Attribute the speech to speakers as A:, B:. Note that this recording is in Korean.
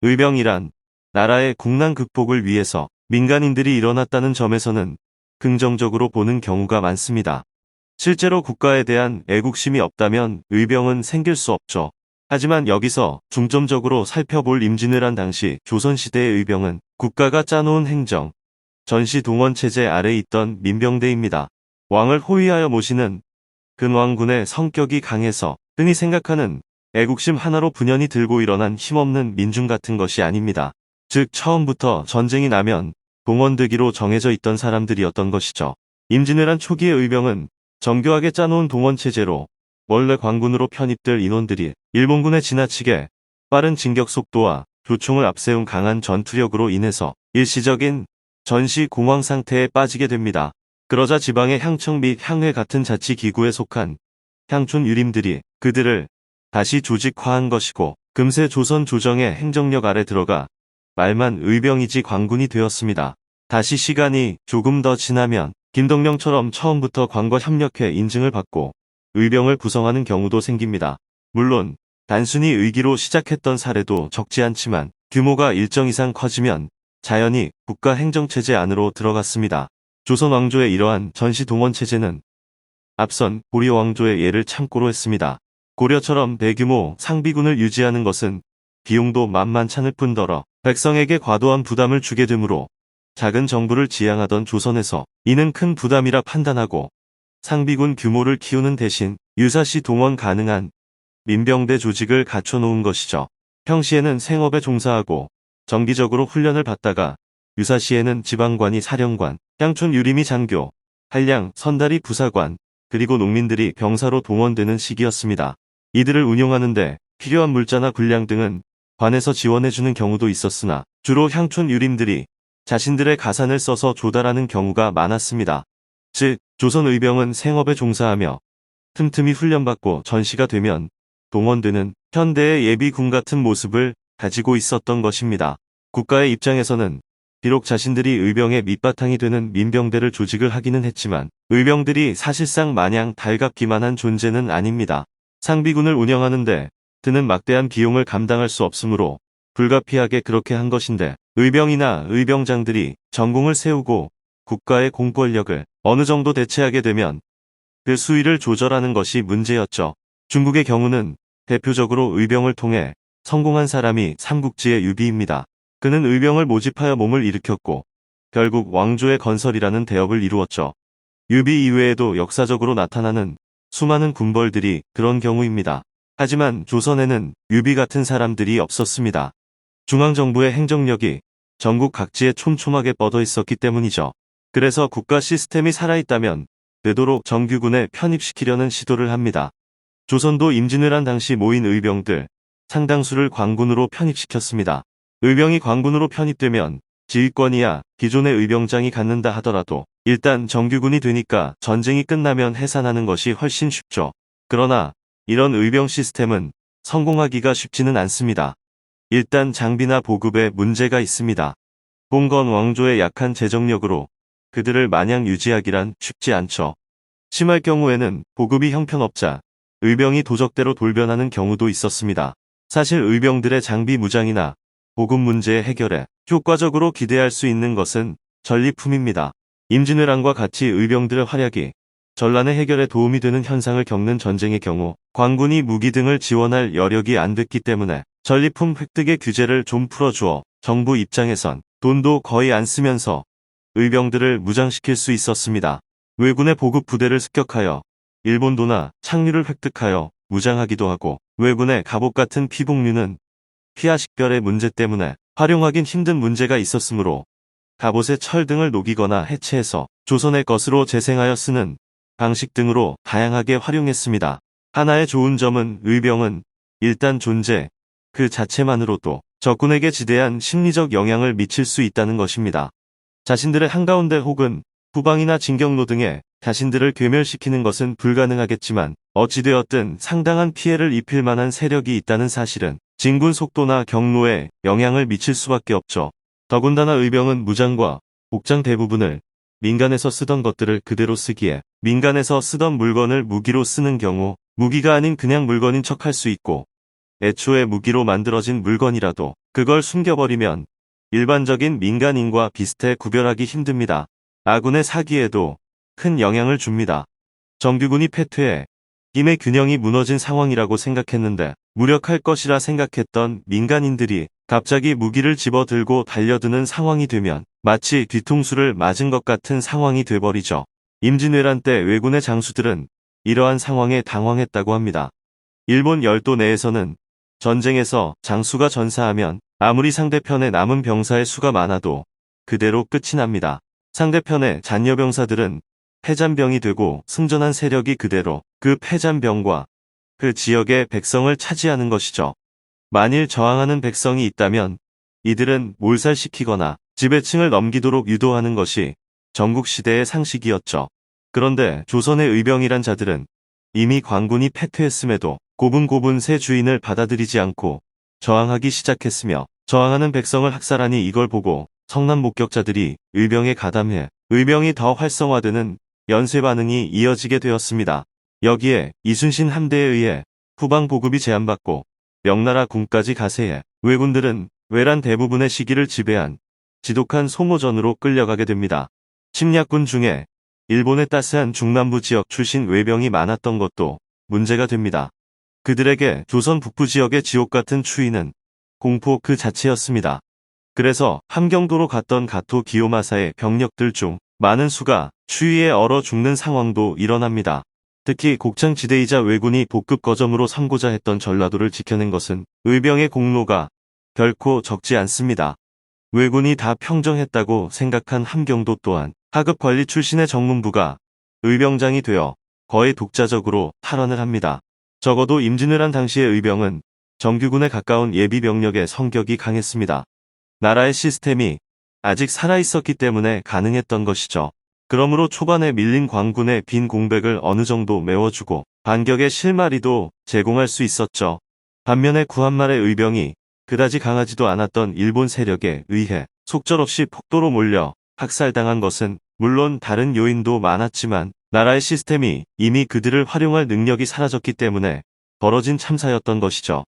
A: 의병이란 나라의 국난 극복을 위해서 민간인들이 일어났다는 점에서는 긍정적으로 보는 경우가 많습니다. 실제로 국가에 대한 애국심이 없다면 의병은 생길 수 없죠. 하지만 여기서 중점적으로 살펴볼 임진왜란 당시 조선시대의 의병은 국가가 짜놓은 행정, 전시 동원 체제 아래 있던 민병대입니다. 왕을 호위하여 모시는 근왕군의 성격이 강해서 흔히 생각하는 애국심 하나로 분연히 들고 일어난 힘없는 민중 같은 것이 아닙니다. 즉 처음부터 전쟁이 나면 동원되기로 정해져 있던 사람들이었던 것이죠. 임진왜란 초기의 의병은 정교하게 짜놓은 동원체제로 원래 관군으로 편입될 인원들이 일본군의 지나치게 빠른 진격 속도와 교총을 앞세운 강한 전투력으로 인해서 일시적인 전시 공황 상태에 빠지게 됩니다. 그러자 지방의 향청 및 향회 같은 자치기구에 속한 향촌 유림들이 그들을 다시 조직화한 것이고 금세 조선 조정의 행정력 아래 들어가 말만 의병이지 관군이 되었습니다. 다시 시간이 조금 더 지나면 김덕령처럼 처음부터 관과 협력해 인증을 받고 의병을 구성하는 경우도 생깁니다. 물론 단순히 의기로 시작했던 사례도 적지 않지만 규모가 일정 이상 커지면 자연히 국가 행정체제 안으로 들어갔습니다. 조선 왕조의 이러한 전시 동원 체제는 앞선 고려 왕조의 예를 참고로 했습니다. 고려처럼 대규모 상비군을 유지하는 것은 비용도 만만찮을 뿐더러 백성에게 과도한 부담을 주게 되므로 작은 정부를 지향하던 조선에서 이는 큰 부담이라 판단하고 상비군 규모를 키우는 대신 유사시 동원 가능한 민병대 조직을 갖춰놓은 것이죠. 평시에는 생업에 종사하고 정기적으로 훈련을 받다가 유사시에는 지방관이 사령관, 향촌 유림이 장교, 한량, 선달이 부사관, 그리고 농민들이 병사로 동원되는 시기였습니다. 이들을 운용하는데 필요한 물자나 군량 등은 관에서 지원해주는 경우도 있었으나 주로 향촌 유림들이 자신들의 가산을 써서 조달하는 경우가 많았습니다. 즉 조선 의병은 생업에 종사하며 틈틈이 훈련받고 전시가 되면 동원되는 현대의 예비군 같은 모습을 가지고 있었던 것입니다. 국가의 입장에서는 비록 자신들이 의병의 밑바탕이 되는 민병대를 조직을 하기는 했지만 의병들이 사실상 마냥 달갑기만 한 존재는 아닙니다. 상비군을 운영하는데 드는 막대한 비용을 감당할 수 없으므로 불가피하게 그렇게 한 것인데 의병이나 의병장들이 전공을 세우고 국가의 공권력을 어느 정도 대체하게 되면 그 수위를 조절하는 것이 문제였죠. 중국의 경우는 대표적으로 의병을 통해 성공한 사람이 삼국지의 유비입니다. 그는 의병을 모집하여 몸을 일으켰고 결국 왕조의 건설이라는 대업을 이루었죠. 유비 이외에도 역사적으로 나타나는 수많은 군벌들이 그런 경우입니다. 하지만 조선에는 유비 같은 사람들이 없었습니다. 중앙정부의 행정력이 전국 각지에 촘촘하게 뻗어 있었기 때문이죠. 그래서 국가 시스템이 살아있다면 되도록 정규군에 편입시키려는 시도를 합니다. 조선도 임진왜란 당시 모인 의병들 상당수를 관군으로 편입시켰습니다. 의병이 관군으로 편입되면 지휘권이야 기존의 의병장이 갖는다 하더라도 일단 정규군이 되니까 전쟁이 끝나면 해산하는 것이 훨씬 쉽죠. 그러나 이런 의병 시스템은 성공하기가 쉽지는 않습니다. 일단 장비나 보급에 문제가 있습니다. 봉건 왕조의 약한 재정력으로 그들을 마냥 유지하기란 쉽지 않죠. 심할 경우에는 보급이 형편없자 의병이 도적대로 돌변하는 경우도 있었습니다. 사실 의병들의 장비 무장이나 보급 문제 해결에 효과적으로 기대할 수 있는 것은 전리품입니다. 임진왜란과 같이 의병들의 활약이 전란의 해결에 도움이 되는 현상을 겪는 전쟁의 경우 관군이 무기 등을 지원할 여력이 안 됐기 때문에 전리품 획득의 규제를 좀 풀어주어 정부 입장에선 돈도 거의 안 쓰면서 의병들을 무장시킬 수 있었습니다. 왜군의 보급 부대를 습격하여 일본도나 창류를 획득하여 무장하기도 하고 왜군의 갑옷 같은 피복류는 피하식별의 문제 때문에 활용하긴 힘든 문제가 있었으므로 갑옷에 철 등을 녹이거나 해체해서 조선의 것으로 재생하여 쓰는 방식 등으로 다양하게 활용했습니다. 하나의 좋은 점은 의병은 일단 존재 그 자체만으로도 적군에게 지대한 심리적 영향을 미칠 수 있다는 것입니다. 자신들의 한가운데 혹은 후방이나 진경로 등에 자신들을 괴멸시키는 것은 불가능하겠지만 어찌되었든 상당한 피해를 입힐 만한 세력이 있다는 사실은 진군 속도나 경로에 영향을 미칠 수밖에 없죠. 더군다나 의병은 무장과 복장 대부분을 민간에서 쓰던 것들을 그대로 쓰기에 민간에서 쓰던 물건을 무기로 쓰는 경우 무기가 아닌 그냥 물건인 척할 수 있고 애초에 무기로 만들어진 물건이라도 그걸 숨겨버리면 일반적인 민간인과 비슷해 구별하기 힘듭니다. 아군의 사기에도 큰 영향을 줍니다. 정규군이 패퇴해 힘의 균형이 무너진 상황이라고 생각했는데 무력할 것이라 생각했던 민간인들이 갑자기 무기를 집어들고 달려드는 상황이 되면 마치 뒤통수를 맞은 것 같은 상황이 돼버리죠. 임진왜란 때 왜군의 장수들은 이러한 상황에 당황했다고 합니다. 일본 열도 내에서는 전쟁에서 장수가 전사하면 아무리 상대편에 남은 병사의 수가 많아도 그대로 끝이 납니다. 상대편의 잔여병사들은 패잔병이 되고 승전한 세력이 그대로 그 패잔병과 그 지역의 백성을 차지하는 것이죠. 만일 저항하는 백성이 있다면 이들은 몰살시키거나 지배층을 넘기도록 유도하는 것이 전국시대의 상식이었죠. 그런데 조선의 의병이란 자들은 이미 광군이 패퇴했음에도 고분고분 새 주인을 받아들이지 않고 저항하기 시작했으며 저항하는 백성을 학살하니 이걸 보고 성남 목격자들이 의병에 가담해 의병이 더 활성화되는 연쇄 반응이 이어지게 되었습니다. 여기에 이순신 함대에 의해 후방 보급이 제한받고 명나라 군까지 가세해 왜군들은 외란 대부분의 시기를 지배한 지독한 소모전으로 끌려가게 됩니다. 침략군 중에 일본의 따스한 중남부 지역 출신 왜병이 많았던 것도 문제가 됩니다. 그들에게 조선 북부 지역의 지옥 같은 추위는 공포 그 자체였습니다. 그래서 함경도로 갔던 가토 기요마사의 병력들 중 많은 수가 추위에 얼어 죽는 상황도 일어납니다. 특히 곡창지대이자 왜군이 복급 거점으로 삼고자 했던 전라도를 지켜낸 것은 의병의 공로가 결코 적지 않습니다. 왜군이 다 평정했다고 생각한 함경도 또한 하급 관리 출신의 정문부가 의병장이 되어 거의 독자적으로 탈환을 합니다. 적어도 임진왜란 당시의 의병은 정규군에 가까운 예비병력의 성격이 강했습니다. 나라의 시스템이 아직 살아있었기 때문에 가능했던 것이죠. 그러므로 초반에 밀린 광군의 빈 공백을 어느 정도 메워주고 반격의 실마리도 제공할 수 있었죠. 반면에 구한말의 의병이 그다지 강하지도 않았던 일본 세력에 의해 속절없이 폭도로 몰려 학살당한 것은 물론 다른 요인도 많았지만 나라의 시스템이 이미 그들을 활용할 능력이 사라졌기 때문에 벌어진 참사였던 것이죠.